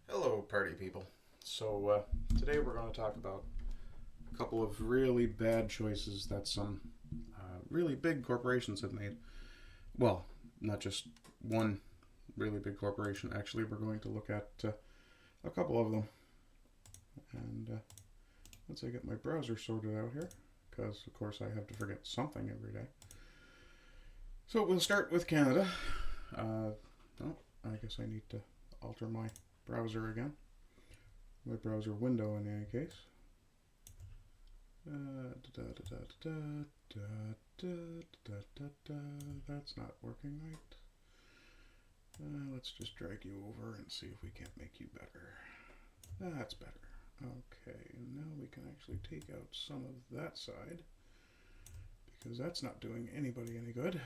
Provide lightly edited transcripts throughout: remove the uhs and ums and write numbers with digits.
Hello, party people. So, today we're going to talk about a couple of really bad choices that some really big corporations have made. Well, not just one really big corporation. Actually, we're going to look at a couple of them. And once I get my browser sorted out here, because of course I have to forget something every day. So we'll start with Canada. Oh, I guess I need to alter my browser again. My browser window in any case. That's not working right. Let's just drag you over and see if we can't make you better. That's better. Okay, now we can actually take out some of that side because that's not doing anybody any good.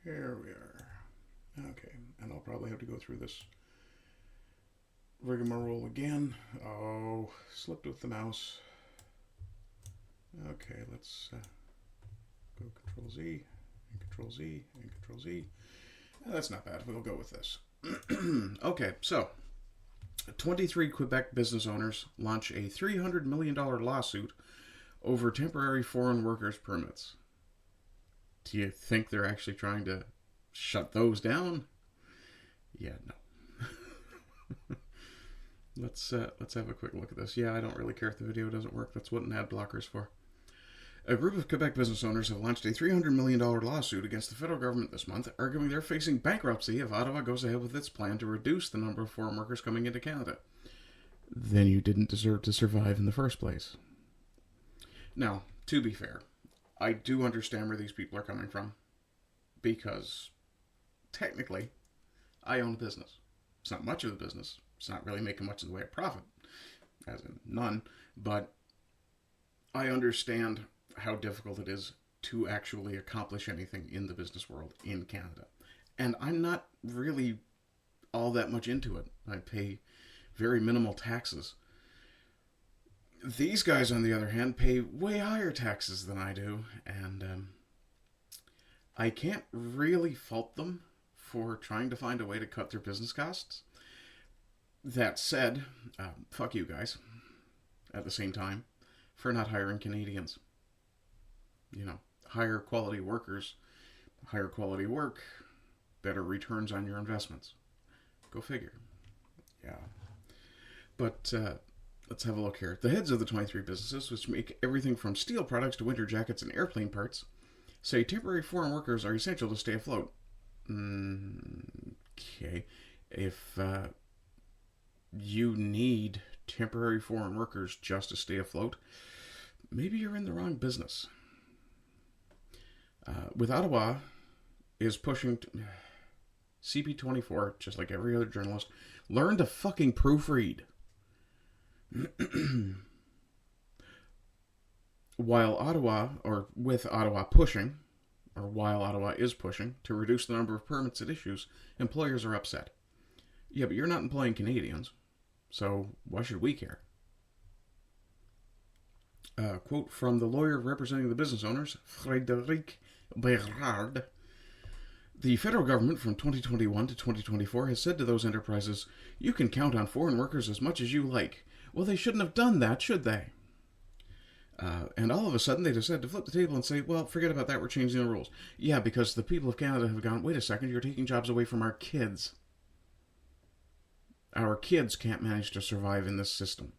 Here we are. Okay, and I'll probably have to go through this rigmarole again. Oh, slipped with the mouse. Okay, let's go Control Z and Control Z and Control Z. That's not bad. We'll go with this. Okay, so 23 Quebec business owners launch a $300 million lawsuit over temporary foreign workers permits. Do you think they're actually trying to shut those down? Yeah, no. Let's have a quick look at this. Yeah, I don't really care if the video doesn't work. That's what an ad blocker's for. A group of Quebec business owners have launched a $300 million lawsuit against the federal government this month, arguing they're facing bankruptcy if Ottawa goes ahead with its plan to reduce the number of foreign workers coming into Canada. Then you didn't deserve to survive in the first place. Now, to be fair, I do understand where these people are coming from, because technically, I own a business. It's not much of a business. It's not really making much in the way of profit, as in none, but I understand how difficult it is to actually accomplish anything in the business world in Canada. And I'm not really all that much into it. I pay very minimal taxes. These guys, on the other hand, pay way higher taxes than I do, and I can't really fault them for trying to find a way to cut their business costs. That said, fuck you guys, at the same time, for not hiring Canadians. You know, higher quality workers, higher quality work, better returns on your investments. Go figure. Yeah. But let's have a look here. The heads of the 23 businesses, which make everything from steel products to winter jackets and airplane parts, say temporary foreign workers are essential to stay afloat. Okay. If you need temporary foreign workers just to stay afloat, maybe you're in the wrong business. With Ottawa is pushing CP24, just like every other journalist, learn to fucking proofread. While Ottawa is pushing to reduce the number of permits it issues, employers are upset. Yeah, but you're not employing Canadians, so why should we care? Quote from the lawyer representing the business owners, Frédéric Bérard. The federal government from 2021 to 2024 has said to those enterprises, you can count on foreign workers as much as you like. Well, they shouldn't have done that, should they? And all of a sudden they decided to flip the table and say, well, forget about that, we're changing the rules. Yeah, because the people of Canada have gone, wait a second, you're taking jobs away from our kids. Our kids can't manage to survive in this system.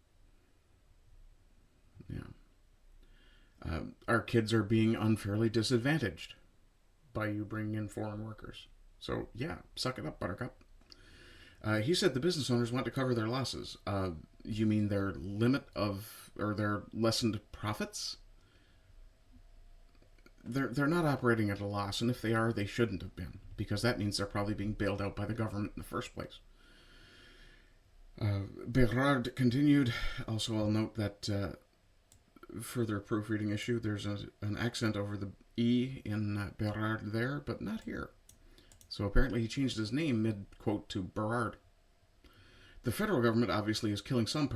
Yeah. Our kids are being unfairly disadvantaged by you bringing in foreign workers. So, yeah, suck it up, buttercup. He said the business owners want to cover their losses. You mean their their lessened profits? They're not operating at a loss, and if they are, they shouldn't have been, because that means they're probably being bailed out by the government in the first place. Bérard continued. Also, I'll note that further proofreading issue, there's an accent over the E in Bérard there, but not here. So apparently he changed his name mid-quote to Bérard. The federal government obviously is killing some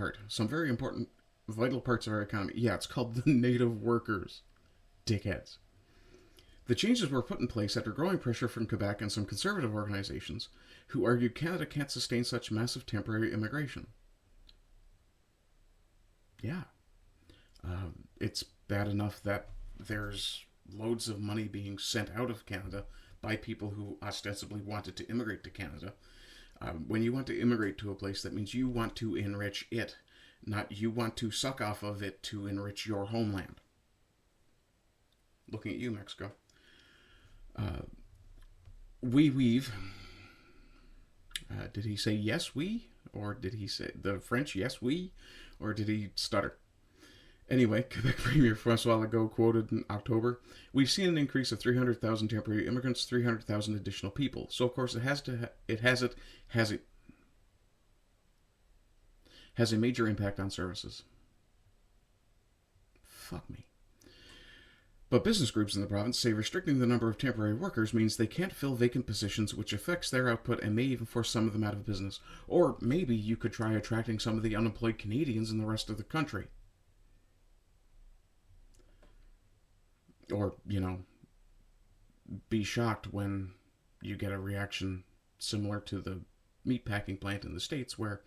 very important, vital parts of our economy. Yeah, it's called the native workers. Dickheads. The changes were put in place after growing pressure from Quebec and some conservative organizations who argued Canada can't sustain such massive temporary immigration. Yeah. It's bad enough that there's loads of money being sent out of Canada by people who ostensibly wanted to immigrate to Canada. When you want to immigrate to a place, that means you want to enrich it, not you want to suck off of it to enrich your homeland. Looking at you, Mexico. We weave. Did he say yes, we? Or did he say the French, yes, we? Or did he stutter? Anyway, Quebec Premier François Legault quoted in October, "We've seen an increase of 300,000 temporary immigrants, 300,000 additional people. So of course it has a major impact on services." Fuck me. But business groups in the province say restricting the number of temporary workers means they can't fill vacant positions, which affects their output and may even force some of them out of business. Or maybe you could try attracting some of the unemployed Canadians in the rest of the country. Or, be shocked when you get a reaction similar to the meatpacking plant in the States where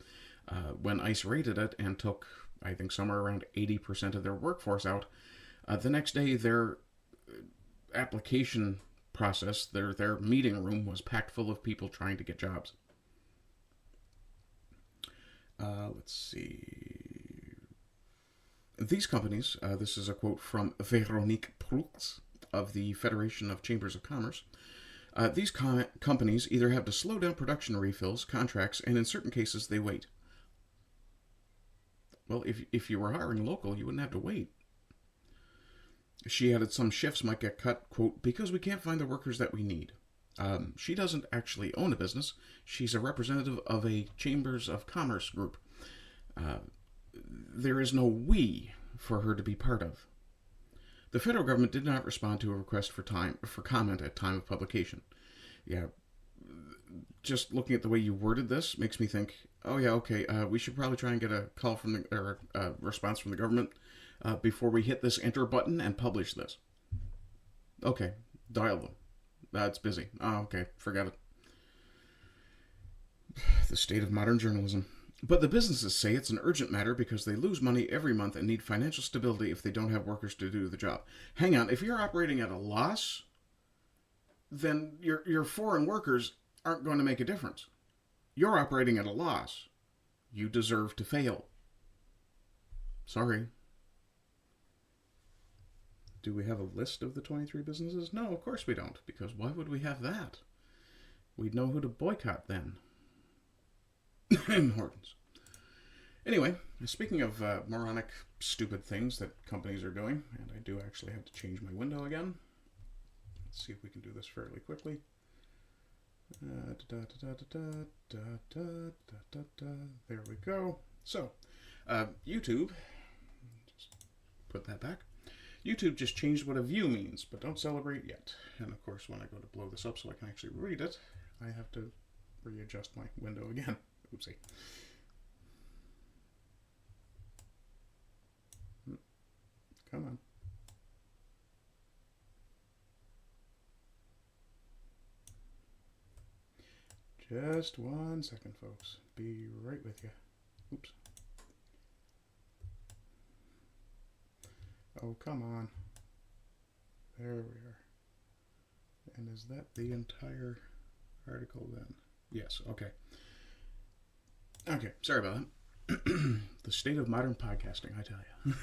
when ICE raided it and took, I think, somewhere around 80% of their workforce out, the next day their application process, their meeting room was packed full of people trying to get jobs. Let's see. These companies, this is a quote from Véronique Proulx of the Federation of Chambers of Commerce. These companies either have to slow down production refills, contracts, and in certain cases they wait. Well, if you were hiring local, you wouldn't have to wait. She added some shifts might get cut, quote, because we can't find the workers that we need. She doesn't actually own a business. She's a representative of a Chambers of Commerce group. There is no we for her to be part of. The federal government did not respond to a request for comment at time of publication. Yeah, just looking at the way you worded this makes me think, oh yeah, okay, we should probably try and get a call from a response from the government before we hit this enter button and publish this. Okay, dial them. It's busy. Oh, okay, forget it. The state of modern journalism. But the businesses say it's an urgent matter because they lose money every month and need financial stability if they don't have workers to do the job. Hang on, if you're operating at a loss, then your foreign workers aren't going to make a difference. You're operating at a loss. You deserve to fail. Sorry. Do we have a list of the 23 businesses? No, of course we don't, because why would we have that? We'd know who to boycott then. Hortons. Anyway, speaking of moronic, stupid things that companies are doing, and I do actually have to change my window again. Let's see if we can do this fairly quickly. There we go. So, YouTube, just put that back. YouTube just changed what a view means, but don't celebrate yet. And of course, when I go to blow this up so I can actually read it, I have to readjust my window again. Oopsie. Come on. Just 1 second, folks. Be right with you. Oops. Oh, come on. There we are. And is that the entire article then? Yes, okay. Okay, sorry about that. The state of modern podcasting, I tell you.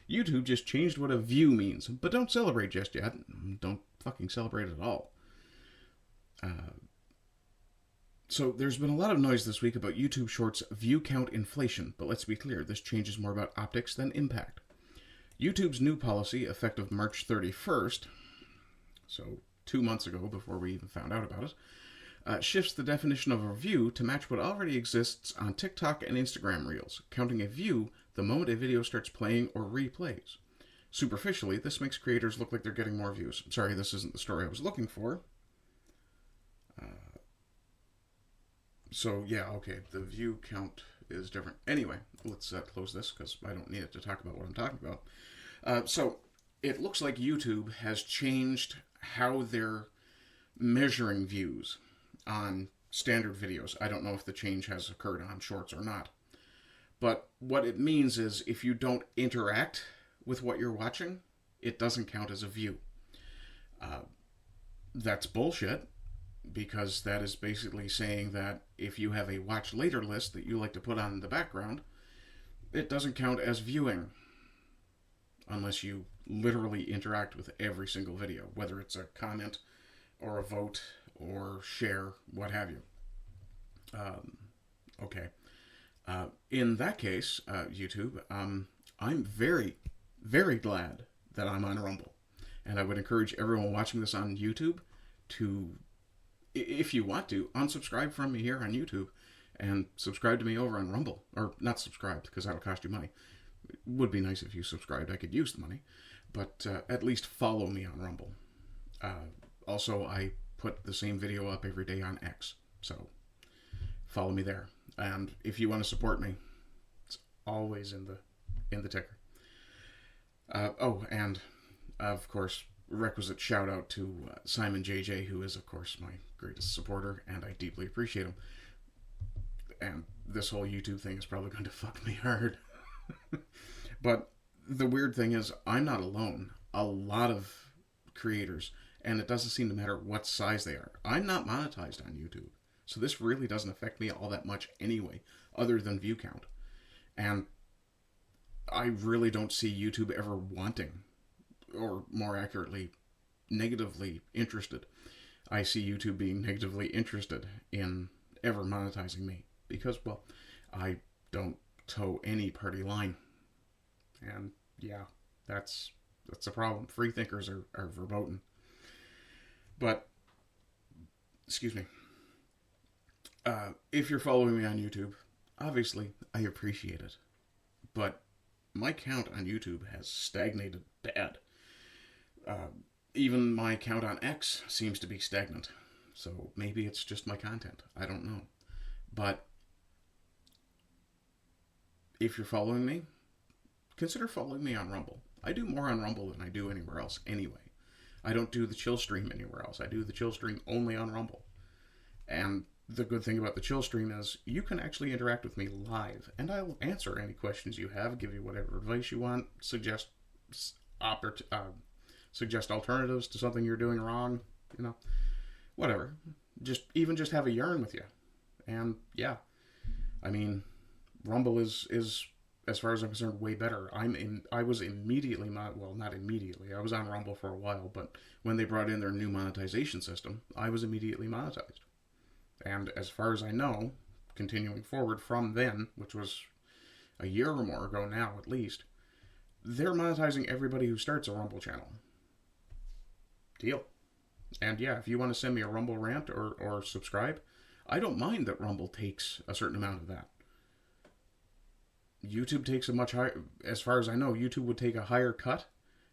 YouTube just changed what a view means, but don't celebrate just yet. Don't fucking celebrate at all. So there's been a lot of noise this week about YouTube Shorts view count inflation, but let's be clear, this change is more about optics than impact. YouTube's new policy, effective March 31st, so 2 months ago before we even found out about it, shifts the definition of a view to match what already exists on TikTok and Instagram Reels, counting a view the moment a video starts playing or replays. Superficially, this makes creators look like they're getting more views. Sorry, this isn't the story I was looking for. So, yeah, okay, the view count is different. Anyway, let's close this because I don't need it to talk about what I'm talking about. So, it looks like YouTube has changed how they're measuring views on standard videos. I don't know if the change has occurred on shorts or not. But what it means is if you don't interact with what you're watching, it doesn't count as a view. That's bullshit, because that is basically saying that if you have a watch later list that you like to put on in the background, it doesn't count as viewing unless you literally interact with every single video, whether it's a comment or a vote or share, what have you. Okay. In that case, YouTube, I'm very, very glad that I'm on Rumble. And I would encourage everyone watching this on YouTube to, if you want to, unsubscribe from me here on YouTube and subscribe to me over on Rumble. Or not subscribe, because that'll cost you money. It would be nice if you subscribed. I could use the money. But at least follow me on Rumble. Also, I put the same video up every day on X. So follow me there. And if you want to support me, it's always in the ticker. And of course, requisite shout out to Simon JJ, who is of course my greatest supporter, and I deeply appreciate him. And this whole YouTube thing is probably going to fuck me hard. But the weird thing is, I'm not alone. A lot of creators, and it doesn't seem to matter what size they are. I'm not monetized on YouTube. So this really doesn't affect me all that much anyway, other than view count. And I really don't see YouTube ever wanting, or more accurately, negatively interested. I see YouTube being negatively interested in ever monetizing me. Because, well, I don't toe any party line. And yeah, that's a problem. Free thinkers are verboten. But, excuse me. If you're following me on YouTube, obviously I appreciate it. But my count on YouTube has stagnated bad. Even my count on X seems to be stagnant. So maybe it's just my content. I don't know. But if you're following me, consider following me on Rumble. I do more on Rumble than I do anywhere else anyway. I don't do the chill stream anywhere else. I do the chill stream only on Rumble. And the good thing about the chill stream is you can actually interact with me live, and I'll answer any questions you have, give you whatever advice you want, suggest alternatives to something you're doing wrong, whatever. Just have a yarn with you. And yeah, I mean, Rumble is as far as I'm concerned, way better. I was immediately, not immediately, I was on Rumble for a while, but when they brought in their new monetization system, I was immediately monetized. And as far as I know, continuing forward from then, which was a year or more ago now at least, they're monetizing everybody who starts a Rumble channel. Deal. And yeah, if you want to send me a Rumble rant or subscribe, I don't mind that Rumble takes a certain amount of that. YouTube takes a much higher, as far as I know, YouTube would take a higher cut.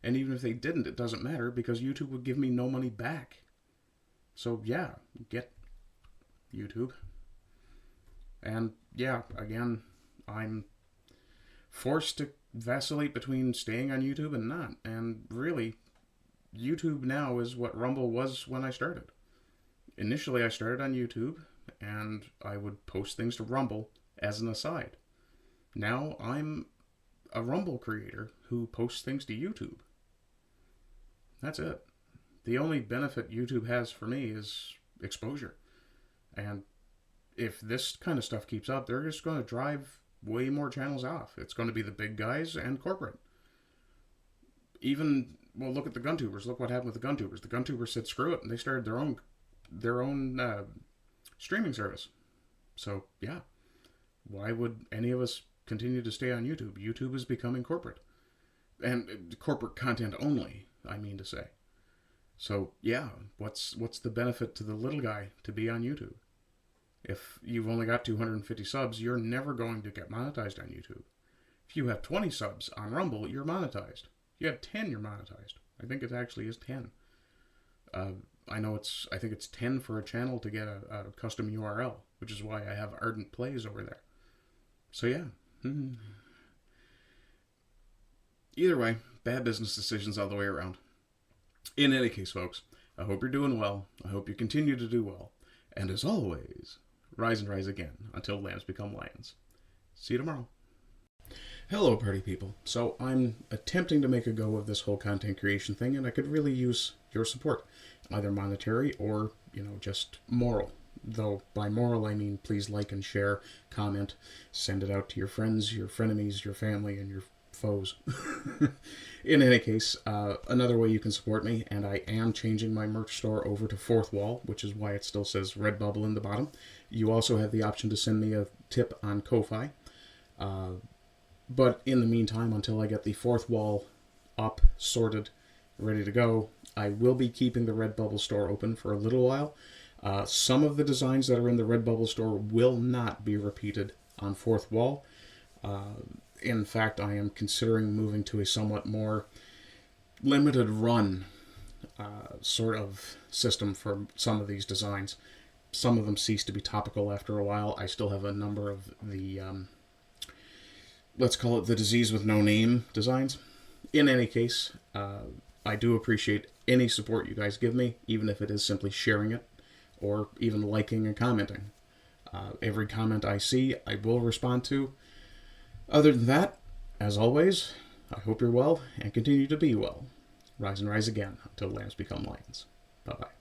And even if they didn't, it doesn't matter, because YouTube would give me no money back. So yeah, get YouTube. And yeah, again, I'm forced to vacillate between staying on YouTube and not. And really, YouTube now is what Rumble was when I started. Initially, I started on YouTube, and I would post things to Rumble as an aside. Now, I'm a Rumble creator who posts things to YouTube. That's it. The only benefit YouTube has for me is exposure. And if this kind of stuff keeps up, they're just going to drive way more channels off. It's going to be the big guys and corporate. Look at the GunTubers. Look what happened with the GunTubers. The GunTubers said screw it, and they started their own streaming service. So, yeah. Why would any of us continue to stay on YouTube? YouTube is becoming corporate. And corporate content only, I mean to say. So, yeah, what's the benefit to the little guy to be on YouTube? If you've only got 250 subs, you're never going to get monetized on YouTube. If you have 20 subs on Rumble, you're monetized. If you have 10, you're monetized. I think it actually is 10. I think it's 10 for a channel to get a custom URL, which is why I have Ardent Plays over there. So yeah. Either way, bad business decisions all the way around. In any case, folks, I hope you're doing well. I hope you continue to do well. And as always, rise and rise again until lambs become lions. See you tomorrow. Hello, party people. So I'm attempting to make a go of this whole content creation thing, and I could really use your support, either monetary or, just moral. Though by moral, I mean please like and share, comment, send it out to your friends, your frenemies, your family, and your foes. In any case, another way you can support me, and I am changing my merch store over to Fourth Wall, which is why it still says Redbubble in the bottom. You also have the option to send me a tip on Ko-Fi. But in the meantime, until I get the Fourth Wall up, sorted, ready to go, I will be keeping the Redbubble store open for a little while. Some of the designs that are in the Redbubble store will not be repeated on Fourth Wall. In fact, I am considering moving to a somewhat more limited run sort of system for some of these designs. Some of them cease to be topical after a while. I still have a number of the, let's call it the disease with no name designs. In any case, I do appreciate any support you guys give me, even if it is simply sharing it or even liking and commenting. Every comment I see, I will respond to. Other than that, as always, I hope you're well and continue to be well. Rise and rise again until lambs become lions. Bye-bye.